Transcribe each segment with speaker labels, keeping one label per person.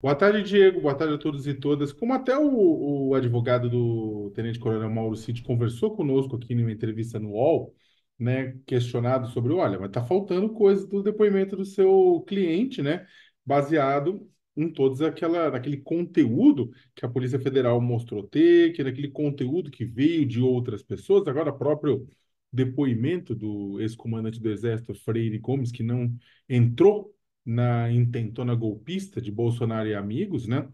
Speaker 1: Boa tarde, Diego. Boa tarde a todos e todas. Como até o advogado do Tenente Coronel Mauro Cid conversou conosco aqui numa entrevista no UOL, né, questionado sobre, olha, mas tá faltando coisa do depoimento do seu cliente, né, baseado em naquele conteúdo que a Polícia Federal mostrou ter, que naquele conteúdo que veio de outras pessoas, agora próprio depoimento do ex-comandante do Exército, Freire Gomes, que não entrou na intentona golpista de Bolsonaro e amigos, né?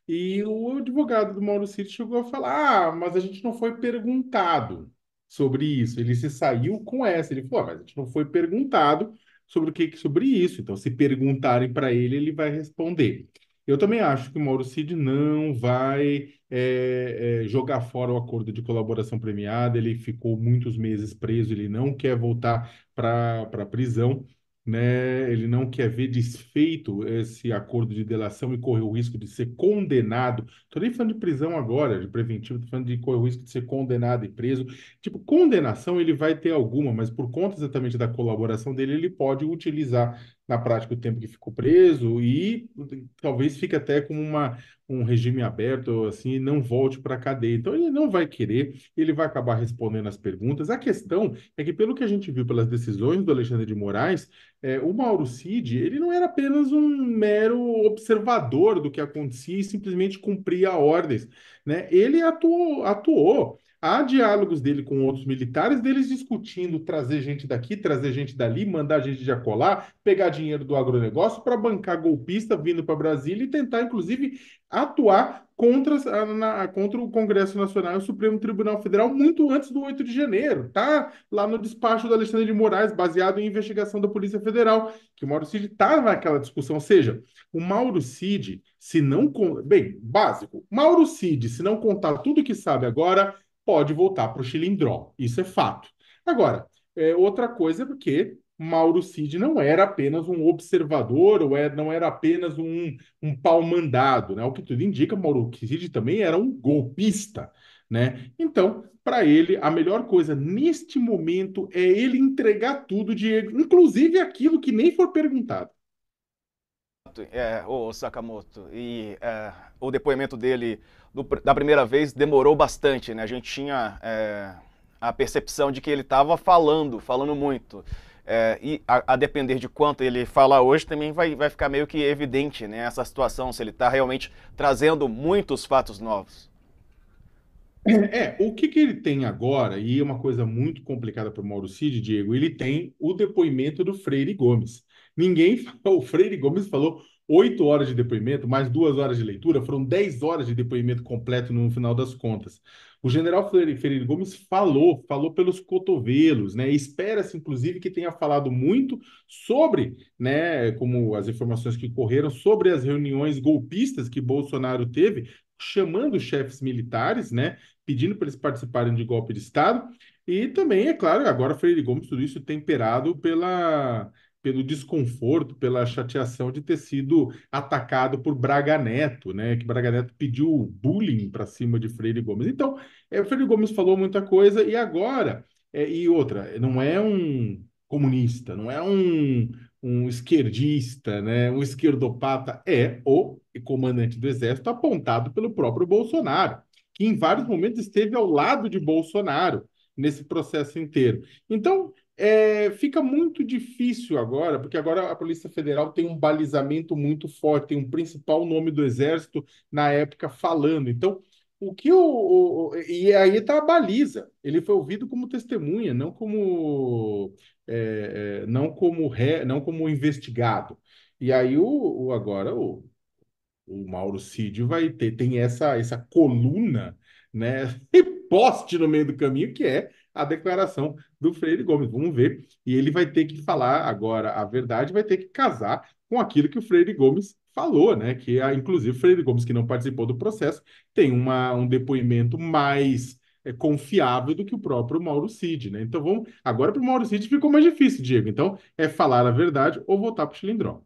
Speaker 1: E o advogado do Mauro Cid chegou a falar: mas a gente não foi perguntado sobre isso. Ele se saiu com essa. Ele falou: mas a gente não foi perguntado sobre sobre isso. Então, se perguntarem para ele, ele vai responder. Eu também acho que o Mauro Cid não vai jogar fora o acordo de colaboração premiada. Ele ficou muitos meses preso, ele não quer voltar para a prisão, né? Ele não quer ver desfeito esse acordo de delação e correr o risco de ser condenado. Estou nem falando de prisão agora, de preventivo, estou falando de correr o risco de ser condenado e preso. Tipo, condenação ele vai ter alguma, mas por conta exatamente da colaboração dele, ele pode utilizar na prática o tempo que ficou preso e talvez fique até como um regime aberto, assim, e não volte para a cadeia. Então ele não vai querer, ele vai acabar respondendo as perguntas. A questão é que, pelo que a gente viu pelas decisões do Alexandre de Moraes, o Mauro Cid, ele não era apenas um mero observador do que acontecia e simplesmente cumpria ordens, né? Ele atuou. Há diálogos dele com outros militares, deles discutindo trazer gente daqui, trazer gente dali, mandar gente de acolá, pegar dinheiro do agronegócio para bancar golpista vindo para Brasília e tentar, inclusive, atuar contra o Congresso Nacional e o Supremo Tribunal Federal muito antes do 8 de janeiro. Tá lá no despacho do Alexandre de Moraes, baseado em investigação da Polícia Federal, que o Mauro Cid está naquela discussão. Ou seja, o Mauro Cid, se não. Bem, básico. Mauro Cid, se não contar tudo que sabe agora, pode voltar para o Chilindró. Isso é fato. Agora, outra coisa é porque Mauro Cid não era apenas um observador, não era apenas um pau-mandado, né? O que tudo indica, Mauro Cid também era um golpista, né? Então, para ele, a melhor coisa neste momento é ele entregar tudo, Diego, inclusive aquilo que nem for perguntado.
Speaker 2: O Sakamoto. O depoimento dele da primeira vez demorou bastante, né? A gente tinha a percepção de que ele estava falando muito. A depender de quanto ele falar hoje, também vai ficar meio que evidente, né, essa situação, se ele está realmente trazendo muitos fatos novos.
Speaker 1: O que ele tem agora, e é uma coisa muito complicada para o Mauro Cid, Diego, ele tem o depoimento do Freire Gomes. Ninguém falou, o Freire Gomes falou 8 horas de depoimento, mais 2 horas de leitura, foram 10 horas de depoimento completo no final das contas. O general Freire Gomes falou pelos cotovelos, né? Espera-se, inclusive, que tenha falado muito sobre, né, como as informações que correram, sobre as reuniões golpistas que Bolsonaro teve, chamando chefes militares, né, pedindo para eles participarem de golpe de Estado. E também, é claro, agora Freire Gomes, tudo isso temperado pelo desconforto, pela chateação de ter sido atacado por Braga Neto, né? Que Braga Neto pediu bullying para cima de Freire Gomes. Então, Freire Gomes falou muita coisa e agora, e outra, não é um comunista, não é um esquerdista, né? Um esquerdopata, é o comandante do Exército apontado pelo próprio Bolsonaro, que em vários momentos esteve ao lado de Bolsonaro nesse processo inteiro. Então, fica muito difícil agora, porque agora a Polícia Federal tem um balizamento muito forte, tem um principal nome do Exército na época falando. Então, e aí está a baliza. Ele foi ouvido como testemunha, não como investigado. E aí agora o Mauro Cid tem essa coluna, né, e poste no meio do caminho, que é a declaração do Freire Gomes. Vamos ver. E ele vai ter que falar agora a verdade, vai ter que casar com aquilo que o Freire Gomes falou, né? Inclusive, o Freire Gomes, que não participou do processo, tem um depoimento mais confiável do que o próprio Mauro Cid, né? Então, agora para o Mauro Cid ficou mais difícil, Diego. Então, é falar a verdade ou voltar para o Chilindró.